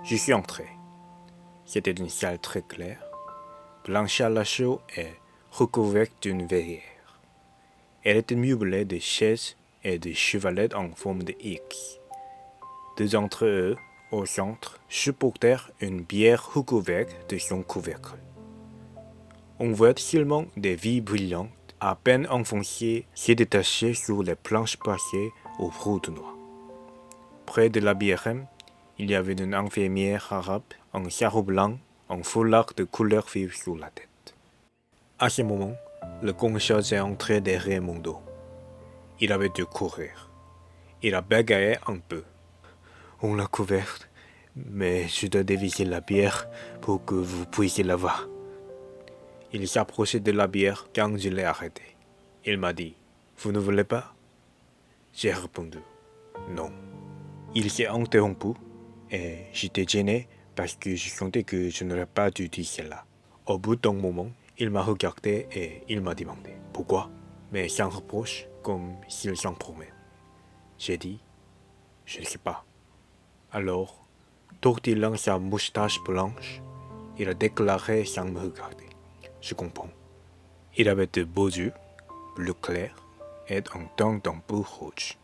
Je suis entré. C'était une salle très claire, blanche à la chaux et recouverte d'une verrière. Elle était meublée de chaises et de chevalets en forme de X. Deux d'entre eux, au centre, supportèrent une bière recouverte de son couvercle. On voit seulement des vies brillantes, à peine enfoncées, se détacher sur les planches passées au de noix. Près de la bière, il y avait une infirmière arabe en sarrau blanc, en foulard de couleur vive sur la tête. À ce moment, le concierge est entré derrière mon dos. Il avait dû courir. Il a bégayé un peu. On l'a couverte, mais je dois dévisser la bière pour que vous puissiez la voir. Il s'approchait de la bière quand je l'ai arrêté. Il m'a dit, « Vous ne voulez pas ?» J'ai répondu, « Non. » Il s'est interrompu et j'étais gêné parce que je sentais que je n'aurais pas dû dire cela. Au bout d'un moment, il m'a regardé et il m'a demandé « Pourquoi ?» mais sans reproche, comme s'il s'en promet. J'ai dit « Je ne sais pas. » Alors, tortillant sa moustache blanche, il a déclaré sans me regarder. Je comprends. Il avait de beaux yeux, bleu clair, et un teint d'un peu rouge.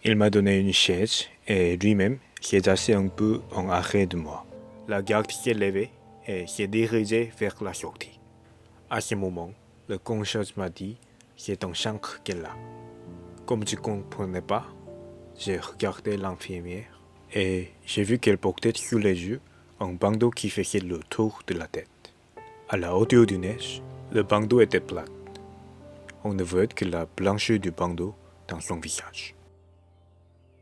Il m'a donné une chaise et lui-même s'est assis un peu en arrière de moi. La garde s'est levée et s'est dirigée vers la sortie. À ce moment, le concierge m'a dit « C'est un chancre qu'elle a ». Comme je ne comprenais pas, j'ai regardé l'infirmière et j'ai vu qu'elle portait sur les yeux un bandeau qui faisait le tour de la tête. À la hauteur du nez, le bandeau était plat. On ne voyait que la blancheur du bandeau dans son visage.